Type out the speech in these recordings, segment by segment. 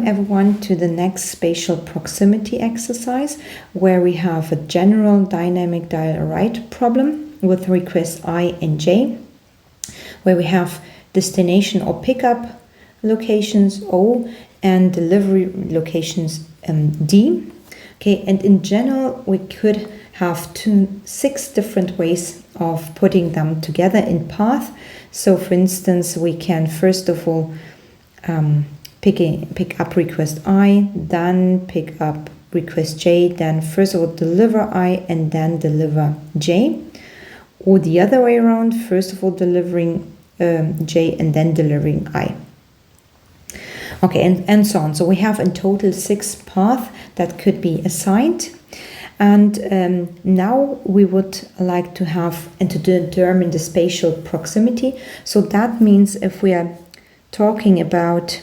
Welcome everyone to the next spatial proximity exercise, where we have a general dynamic dial-a-write problem with request I and j, where we have destination or pickup locations O and delivery locations D. Okay, and in general we could have 6 different ways of putting them together in path. So for instance, we can first of all pick up request I, then pick up request j, then first of all deliver I and then deliver j, or the other way around, first of all delivering j and then delivering I. Okay, and so on. So we have in total 6 paths that could be assigned. And now we would like to have and to determine the spatial proximity. So that means if we are talking about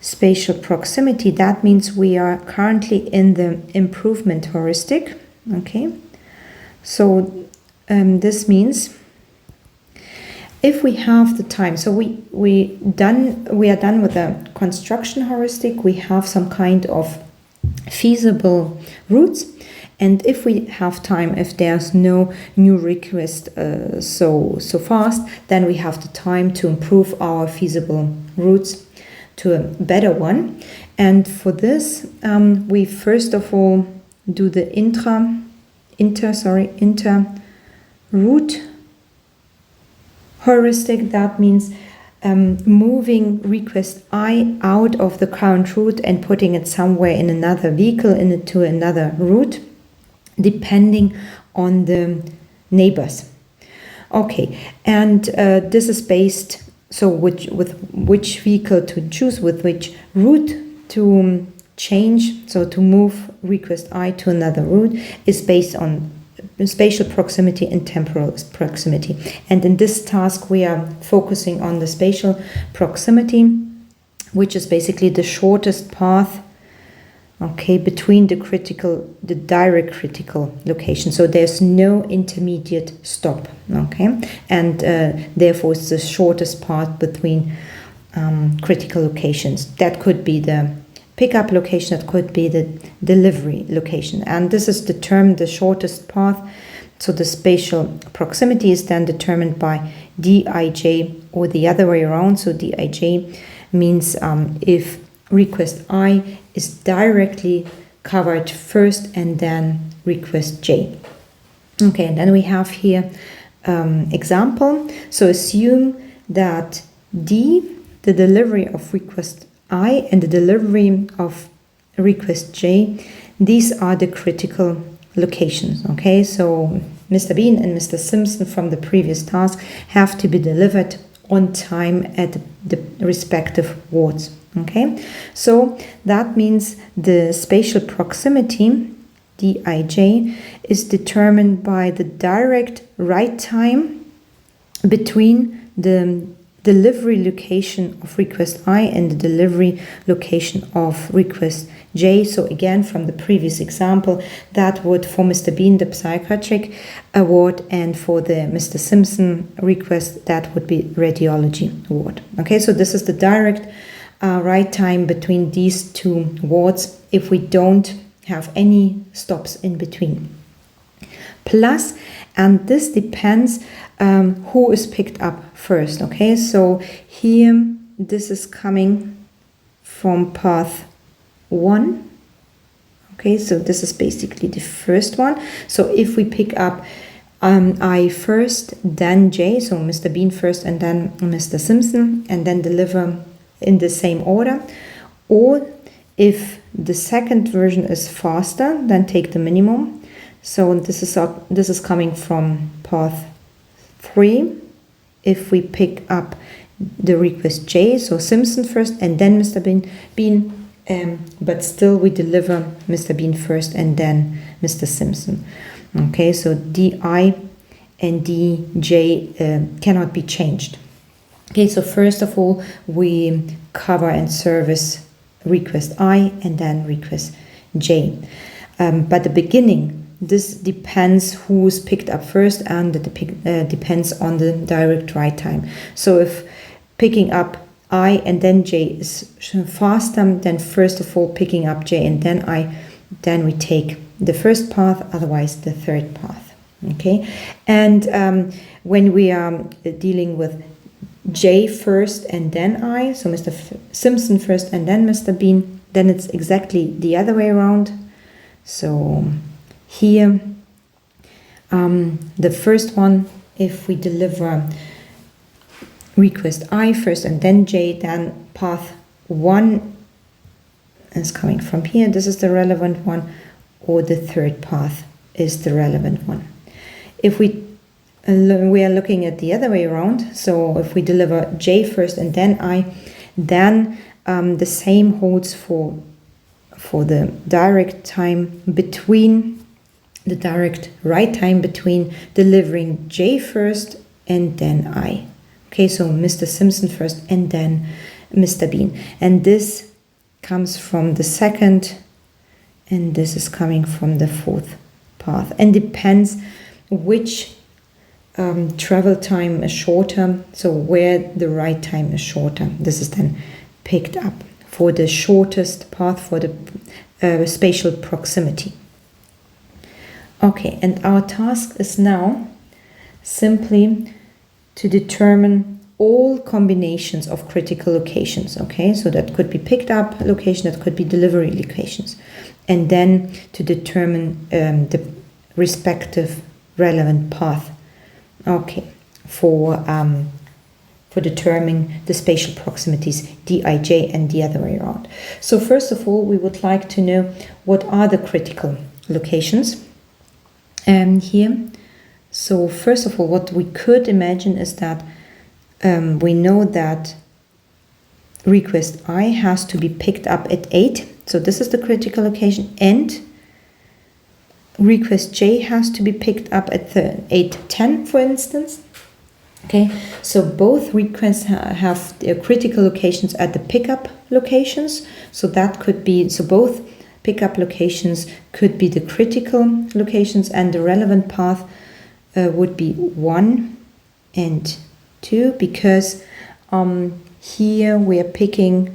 spatial proximity, that means we are currently in the improvement heuristic. Okay, so this means if we have the time, so we are done with the construction heuristic. We have some kind of feasible routes, and if we have time, if there's no new request so fast, then we have the time to improve our feasible routes to a better one. And for this, we first of all do the inter route heuristic. That means moving request I out of the current route and putting it somewhere in another vehicle into another route, depending on the neighbors. Okay, and this is based, so with which vehicle to choose, with which route to change, so to move request I to another route, is based on spatial proximity and temporal proximity. And in this task we are focusing on the spatial proximity, which is basically the shortest path, okay, between the direct critical location. So there's no intermediate stop, okay, and therefore it's the shortest path between critical locations. That could be the pickup location, that could be the delivery location, and this is determined the shortest path. So the spatial proximity is then determined by dij, or the other way around. So dij means if request I is directly covered first and then request j. Okay, and then we have here example. So assume that D, the delivery of request I, and the delivery of request j, these are the critical locations. Okay, so Mr. Bean and Mr. Simpson from the previous task have to be delivered on time at the respective wards. Okay, so that means the spatial proximity dij is determined by the direct write time between the delivery location of request I and the delivery location of request j. So again, from the previous example, that would for Mr. Bean the psychiatric ward, and for the Mr. Simpson request that would be radiology ward. Okay, so this is the direct write time between these 2 wards if we don't have any stops in between. Plus, and this depends who is picked up first. Okay, so here this is coming from path 1. Okay, so this is basically the first one. So if we pick up I first, then j, so Mr. Bean first and then Mr. Simpson, and then deliver in the same order, or if the second version is faster, then take the minimum. So this is coming from path 3. If we pick up the request j, so Simpson first and then Mr. Bean, but still we deliver Mr. Bean first and then Mr. Simpson. Okay, so di and dj cannot be changed. Okay, so first of all we cover and service request I and then request j. But the beginning, this depends who's picked up first, and it depends on the direct write time. So if picking up I and then J is faster than first of all picking up J and then I, then we take the first path, otherwise the third path. Okay, and when we are dealing with J first and then I, so Mr. Simpson first and then Mr. Bean, then it's exactly the other way around. So here, the first one, if we deliver request I first and then J, then path 1 is coming from here. This is the relevant one, or the third path is the relevant one. If we are looking at the other way around, so if we deliver J first and then I, then the same holds for the direct time between, the direct right time between delivering J first and then I. Okay, so Mr. Simpson first and then Mr. Bean. And this comes from the second, and this is coming from the fourth path. And depends which travel time is shorter, so where the right time is shorter. This is then picked up for the shortest path for the spatial proximity. Okay, and our task is now simply to determine all combinations of critical locations. Okay, so that could be picked up location, that could be delivery locations, and then to determine the respective relevant path. Okay, for determining the spatial proximities Dij and the other way around. So first of all, we would like to know what are the critical locations here. So first of all, what we could imagine is that we know that request I has to be picked up at 8. So this is the critical location, and request J has to be picked up at 8:10, for instance. Okay, so both requests have their critical locations at the pickup locations. So that could be, so both pickup locations could be the critical locations, and the relevant path would be 1 and 2, because here we are picking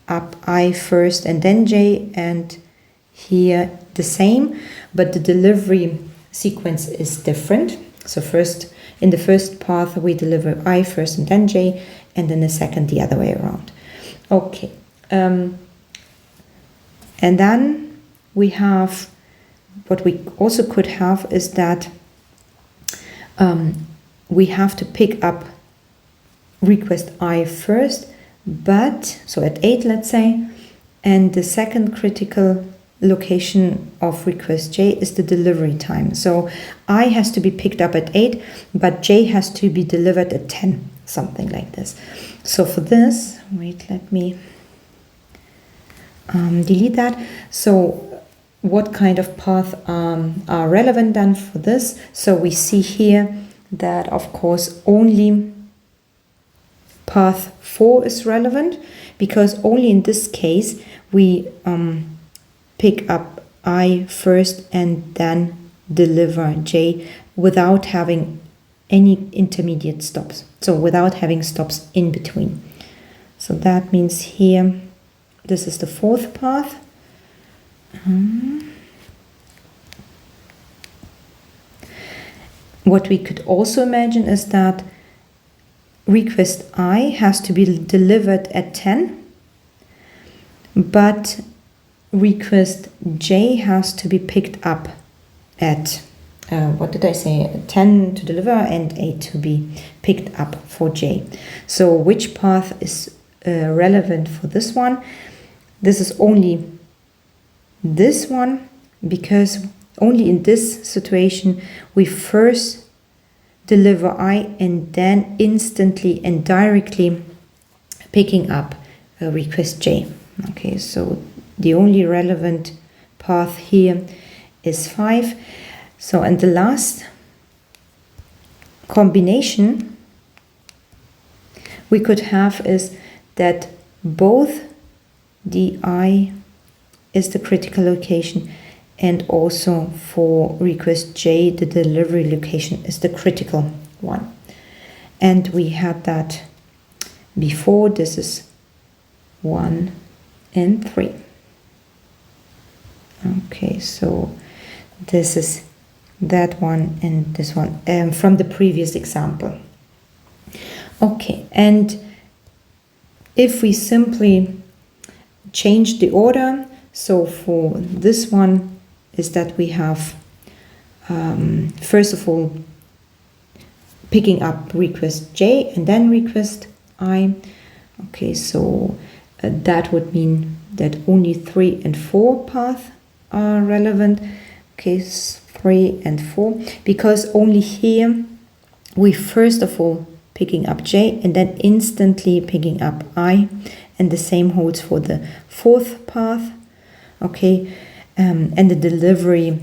up I first and then J, and here the same, but the delivery sequence is different. So first, in the first path we deliver I first and then J, and then the second the other way around. Okay, and then we have, what we also could have is that we have to pick up request I first, but so at 8, let's say, and the second critical location of request J is the delivery time. So I has to be picked up at 8, but J has to be delivered at 10, something like this. So for this, wait, let me delete that. So what kind of path are relevant then for this? So we see here that, of course, only path 4 is relevant, because only in this case we pick up I first and then deliver J without having any intermediate stops, so without having stops in between. So that means here this is the fourth path. What we could also imagine is that request I has to be delivered at 10, but request J has to be picked up at, what did I say, 10 to deliver and 8 to be picked up for J. So which path is relevant for this one? This is only this one, because only in this situation we first deliver I and then instantly and directly picking up request J. Okay, so the only relevant path here is 5. So, and the last combination we could have is that both DI is the critical location, and also for request J the delivery location is the critical one. And we had that before. This is 1 and 3. Okay, so this is that one and this one from the previous example. Okay, and if we simply change the order, so for this one is that we have first of all picking up request J and then request I. Okay, so that would mean that only 3 and 4 paths are relevant. Okay, 3 and 4, because only here we first of all picking up J and then instantly picking up I, and the same holds for the 4th path. Okay, and the delivery,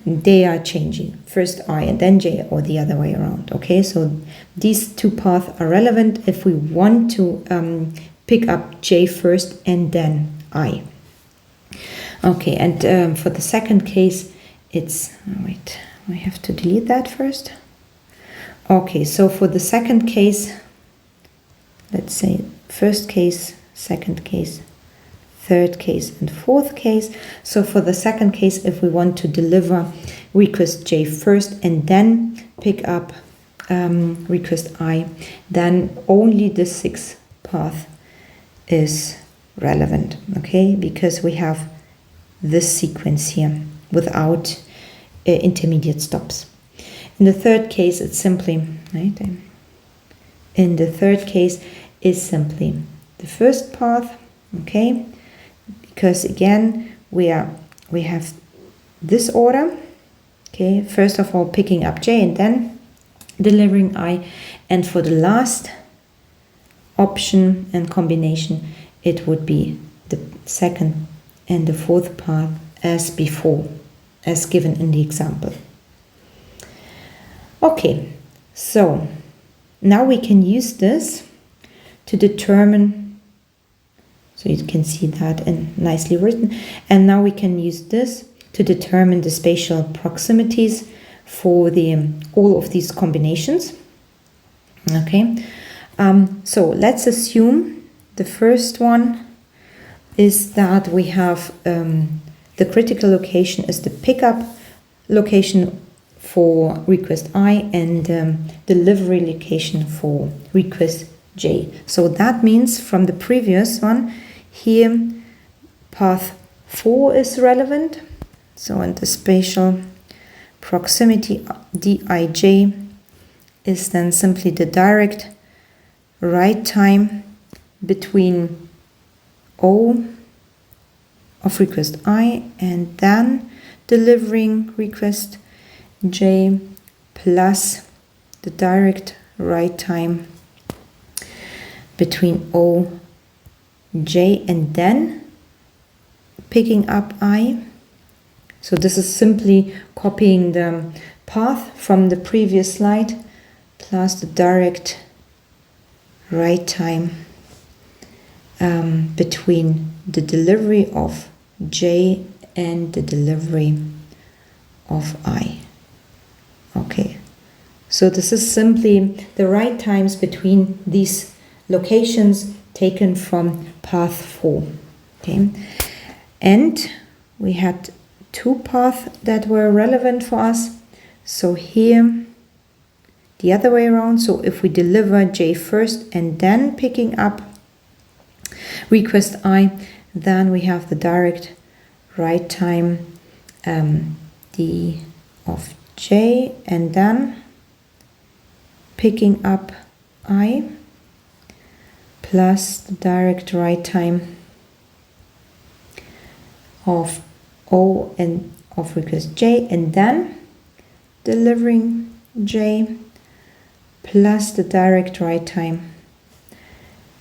they are changing, first I and then J, or the other way around. Okay, so these 2 paths are relevant if we want to pick up J first and then I. Okay, and for the second case, it's, wait, I have to delete that first. Okay, so for the second case, let's say first case, second case, third case, and fourth case. So for the second case, if we want to deliver request J first and then pick up request I, then only the 6th path is relevant, okay, because we have this sequence here without intermediate stops. In the third case, it's simply, right? In the third case is simply the first path, okay? Because again, we have this order, okay? First of all, picking up J and then delivering I, and for the last option and combination, it would be the second and the 4th path as before, as given in the example. Okay, so now we can use this to determine, so you can see that in nicely written, and now we can use this to determine the spatial proximities for the all of these combinations. Okay, so let's assume the first one is that we have the critical location is the pickup location for request I and delivery location for request J. So that means from the previous one here, path 4 is relevant. So in the spatial proximity, Dij is then simply the direct write time between O of request I and then delivering request J plus the direct write time between O, J and then picking up I. So this is simply copying the path from the previous slide plus the direct write time between the delivery of J and the delivery of I. Okay, so this is simply the write times between these locations taken from path 4. Okay, and we had 2 paths that were relevant for us. So here, the other way around. So if we deliver J first and then picking up request I, then we have the direct write time D of J and then picking up I plus the direct write time of O and of request J and then delivering J plus the direct write time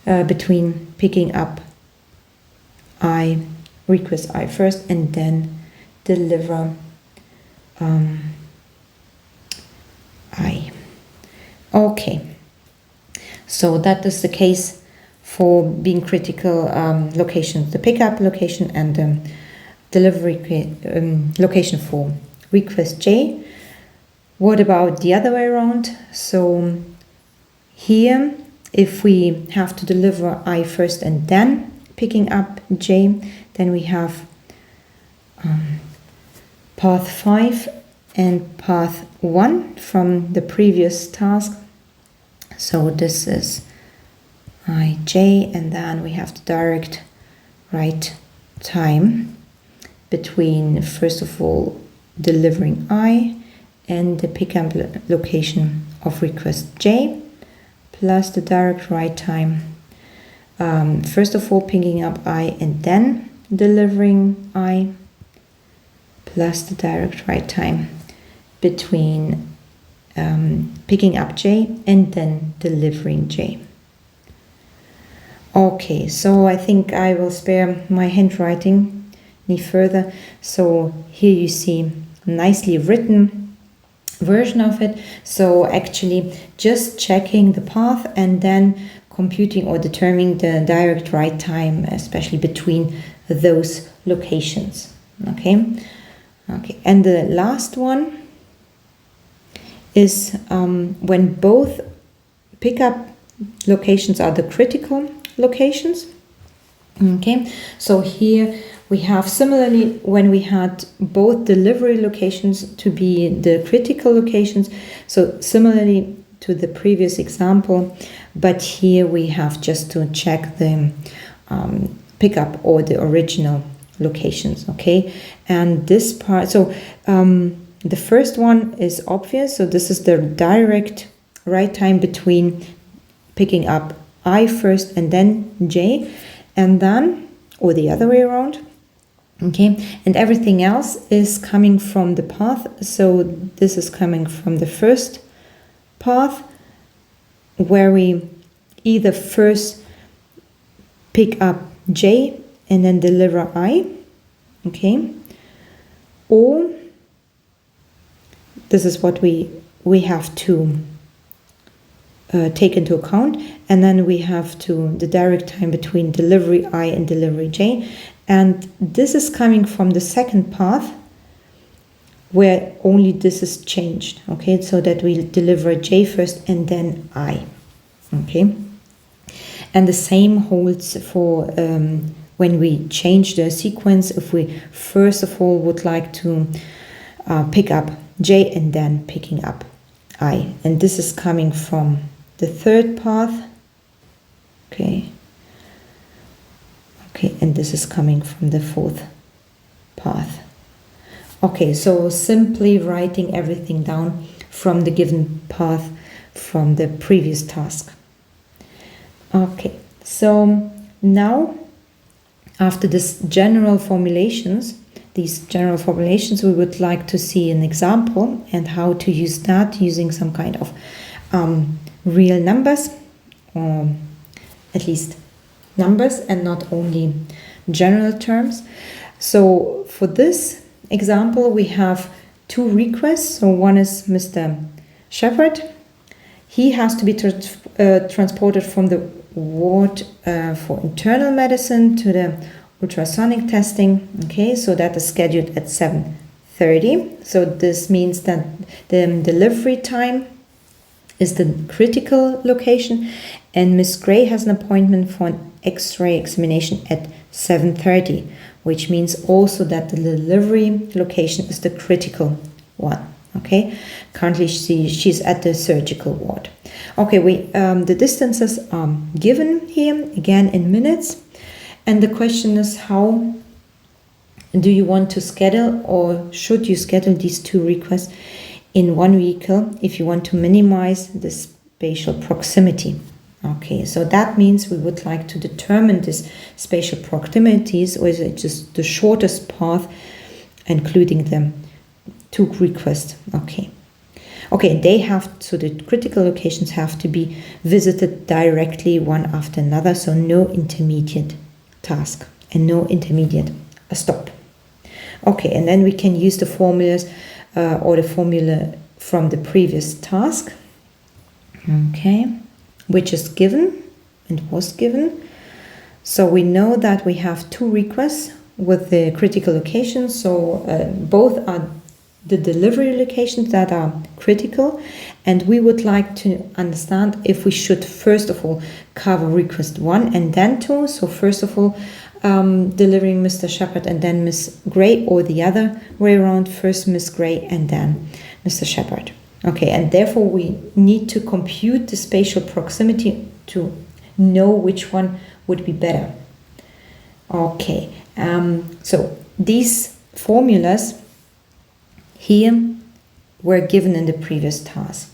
between picking up I, request I first and then deliver I. Okay, so that is the case for being critical locations, the pickup location and delivery location for request J. What about the other way around? So here if we have to deliver I first and then picking up J, then we have path 5 and path 1 from the previous task. So this is IJ, and then we have the direct write time between, first of all, delivering I and the pickup location of request J, plus the direct write time, first of all picking up I and then delivering I, plus the direct write time between picking up J and then delivering J. Okay, so I think I will spare my handwriting any further. So here you see a nicely written version of it. So actually just checking the path and then computing or determining the direct write time, especially between those locations. Okay, and the last one is when both pickup locations are the critical locations. Okay, so here we have similarly when we had both delivery locations to be the critical locations, so similarly to the previous example, but here we have just to check the pickup or the original locations. Okay, and this part, so the first one is obvious, so this is the direct write time between picking up I first and then J, and then, or the other way around. Okay, and everything else is coming from the path. So this is coming from the first path, where we either first pick up J and then deliver I. Okay, or this is what we have to take into account, and then we have to the direct time between delivery I and delivery J, and this is coming from the second path where only this is changed. Okay, so that we deliver J first and then I. Okay, and the same holds for when we change the sequence. If we first of all would like to pick up J and then picking up I, and this is coming from the third path. Okay, and this is coming from the fourth path. Okay, so simply writing everything down from the given path from the previous task. Okay, so now after these general formulations, we would like to see an example and how to use that using some kind of real numbers, or at least numbers and not only general terms. So for this example, we have two requests. So one is Mr. Shepherd. He has to be transported from the ward for internal medicine to the ultrasonic testing. Okay, so that is scheduled at 7:30. So this means that the delivery time is the critical location, and Miss Gray has an appointment for an X-ray examination at 7:30, which means also that the delivery location is the critical one. Okay, currently she's at the surgical ward. Okay, the distances are given here again in minutes, and the question is, how do you want to schedule, or should you schedule these two requests in one vehicle if you want to minimize the spatial proximity? Okay, so that means we would like to determine this spatial proximities, or is it just the shortest path, including the two requests. Okay, they have, so the critical locations have to be visited directly one after another, so no intermediate task and no intermediate stop. Okay, and then we can use the formulas or the formula from the previous task. Okay, which is given and was given. So we know that we have two requests with the critical location, so both are the delivery locations that are critical, and we would like to understand if we should first of all cover request 1 and then 2. So first of all, delivering Mr. Shepard and then Miss Gray, or the other way around, first Miss Gray and then Mr. Shepard. Okay, and therefore we need to compute the spatial proximity to know which one would be better. Okay, so these formulas here were given in the previous task.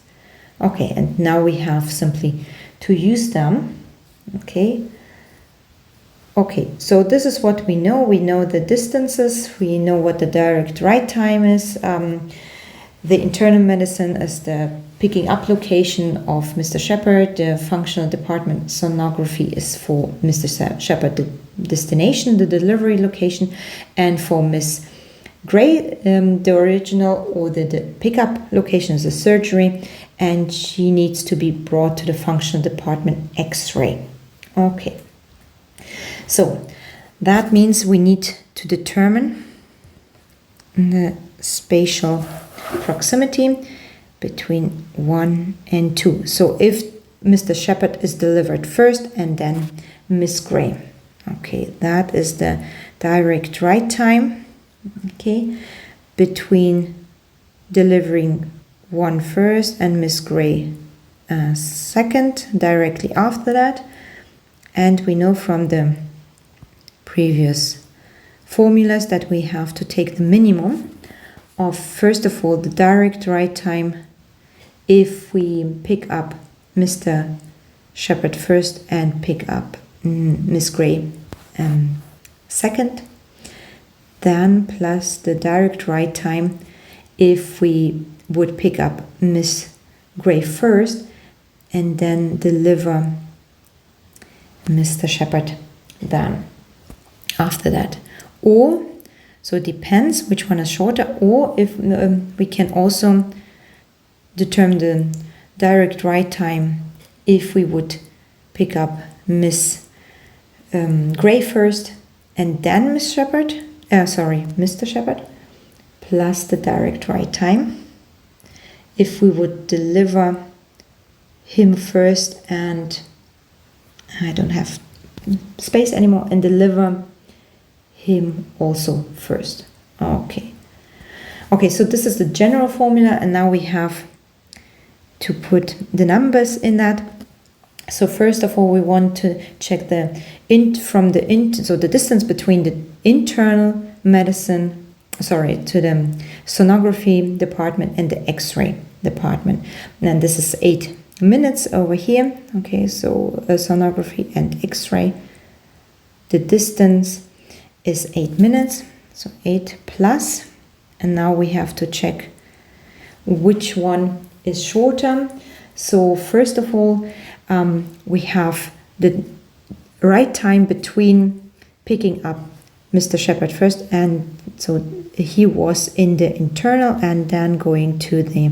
Okay, and now we have simply to use them. Okay, so this is what we know. We know the distances, we know what the direct write time is. The internal medicine is the picking up location of Mr. Shepard. The functional department sonography is for Mr. Shepard, the destination, the delivery location, and for Miss Gray, the original or the pickup location is the surgery, and she needs to be brought to the functional department X-ray. Okay, so that means we need to determine the spatial proximity between 1 and 2. So if Mr. Shepard is delivered first and then Miss Gray. Okay, that is the direct write time. Okay, between delivering 1 first and Miss Gray second, directly after that. And we know from the previous formulas that we have to take the minimum of, first of all, the direct write time if we pick up Mr. Shepard first and pick up Miss Gray second, then plus the direct write time if we would pick up Miss Gray first and then deliver Mr. Shepard then after that. Or, so it depends which one is shorter, or if we can also determine the direct write time if we would pick up Miss Gray first and then Miss Shepard, Mr. Shepard, plus the direct write time if we would deliver him first and I don't have space anymore and deliver him also first. Okay, so this is the general formula, and now we have to put the numbers in that. So first of all, we want to check the so the distance between the internal medicine, to the sonography department and the X-ray department. And this is 8 minutes over here. Okay, so sonography and X-ray. The distance is 8 minutes, so 8 plus. And now we have to check which one is shorter. So first of all, we have the right time between picking up Mr. Shepard first, and so he was in the internal and then going to the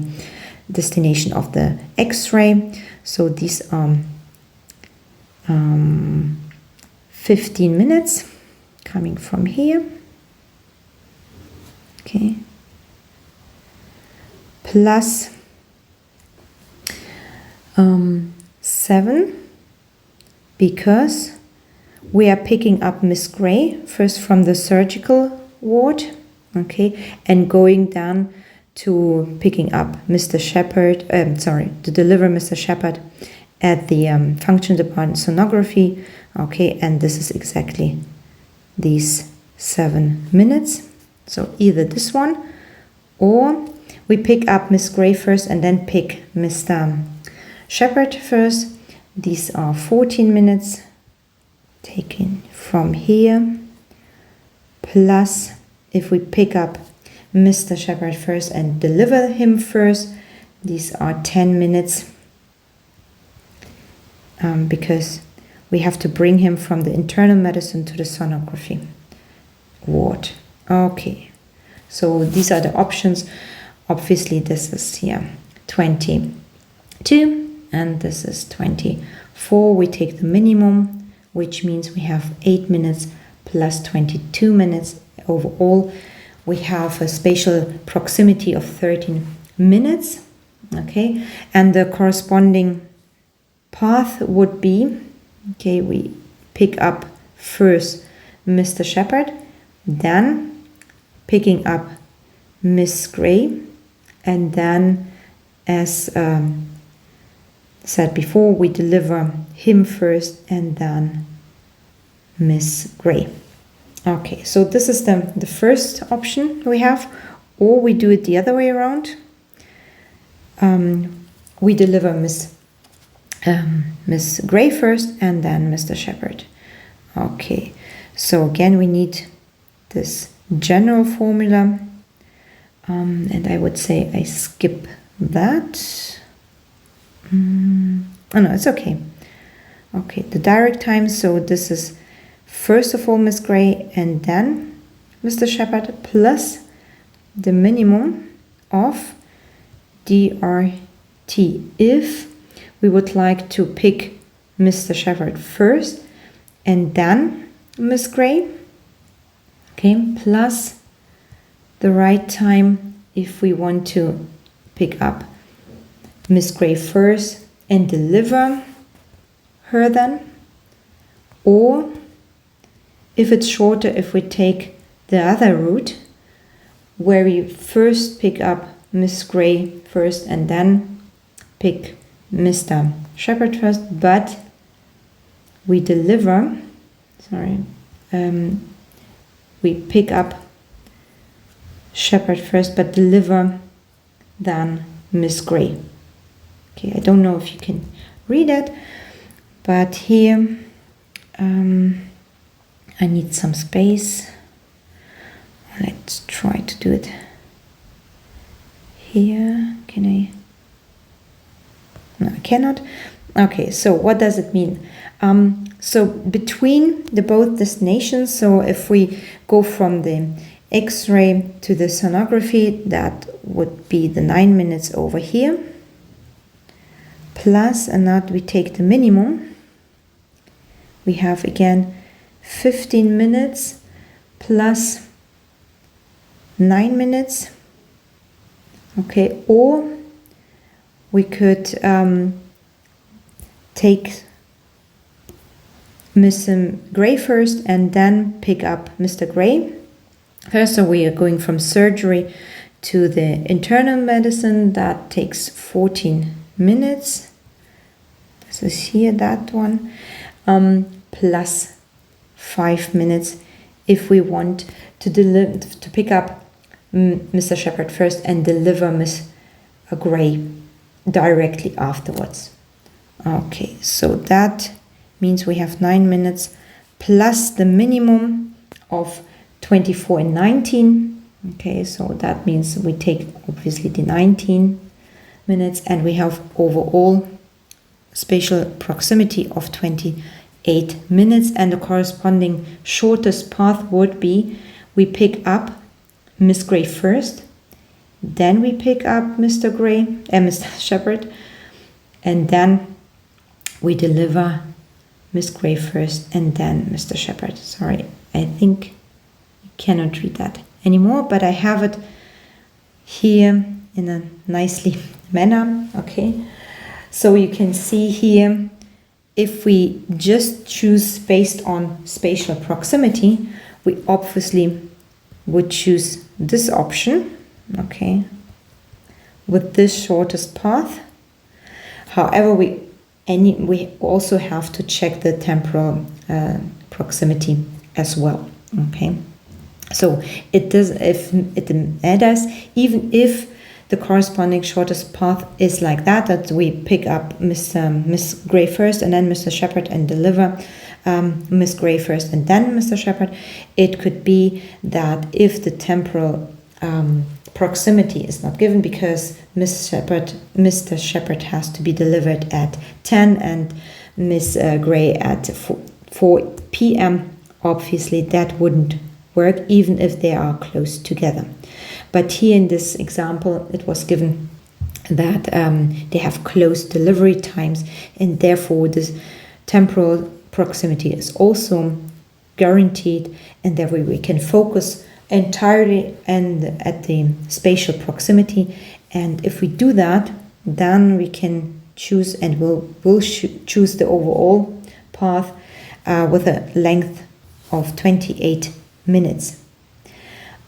destination of the X-ray. So these are 15 minutes coming from here. Okay. Plus 7, because we are picking up Miss Gray first from the surgical ward, okay, and going down to picking up Mr. Shepard, to deliver Mr. Shepard at the function department sonography, okay, and this is exactly these 7 minutes. So either this one, or we pick up Miss Gray first and then pick Mr. Shepard first. These are 14 minutes taken from here, plus if we pick up Mr. Shepard first and deliver him first, these are 10 minutes because we have to bring him from the internal medicine to the sonography ward. Okay, so these are the options. Obviously this is here 22 and this is 24. We take the minimum, which means we have 8 minutes plus 22 minutes overall, we have a spatial proximity of 13 minutes, okay, and the corresponding path would be, okay, we pick up first Mr. Shepherd, then picking up Miss Gray, and then, as said before, we deliver him first and then Miss Gray. Okay, so this is the first option we have, or we do it the other way around. We deliver Miss Gray first and then Mr. Shepherd. Okay, so again we need this general formula, and I would say I skip that. Oh no, it's okay. Okay, the direct time, so this is first of all Miss Gray and then Mr. Shepherd plus the minimum of DRT. If we would like to pick Mr. Shepherd first and then Miss Gray, okay, plus the right time if we want to pick up Miss Gray first and deliver her then, or if it's shorter, if we take the other route where we first pick up Miss Gray first and then pick Mr. Shepherd first, but we deliver, we pick up Shepherd first but deliver then Miss Gray. Okay, I don't know if you can read it, but here I need some space. Let's try to do it here. Can I? No, I cannot. Okay, so what does it mean? So between the both destinations, so if we go from the X-ray to the sonography, that would be the 9 minutes over here. Plus, and now we take the minimum. We have again 15 minutes plus 9 minutes. Okay, or we could take Miss Gray first and then pick up Mr. Gray first. So we are going from surgery to the internal medicine. That takes 14 minutes. This is here, that one, plus 5 minutes if we want to pick up Mr. Shepherd first and deliver Miss Gray directly afterwards. Okay, so that means we have 9 minutes plus the minimum of 24 and 19. Okay, so that means we take obviously the 19 minutes and we have overall spatial proximity of 28 minutes, and the corresponding shortest path would be we pick up Miss Gray first, then we pick up Mr. Gray and Mr. Shepherd, and then we deliver Miss Gray first and then Mr. Shepherd. Sorry, I think you cannot read that anymore, but I have it here in a nicely manner. Okay, so you can see here, if we just choose based on spatial proximity, we obviously would choose this option, okay, with this shortest path. However, we also have to check the temporal proximity as well. Okay, so it does, if it matters, even if the corresponding shortest path is like that we pick up Miss Gray first and then Mr. Shepherd and deliver Miss Gray first and then Mr. Shepherd. It could be that if the temporal proximity is not given, because Mr. Shepherd has to be delivered at 10 and Miss Gray at 4 p.m. Obviously that wouldn't work even if they are close together. But here in this example it was given that they have close delivery times, and therefore this temporal proximity is also guaranteed, and therefore we can focus entirely and at the spatial proximity. And if we do that, then we can choose, and we'll choose the overall path with a length of 28 minutes.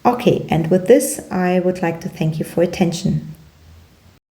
Okay, and with this, I would like to thank you for attention.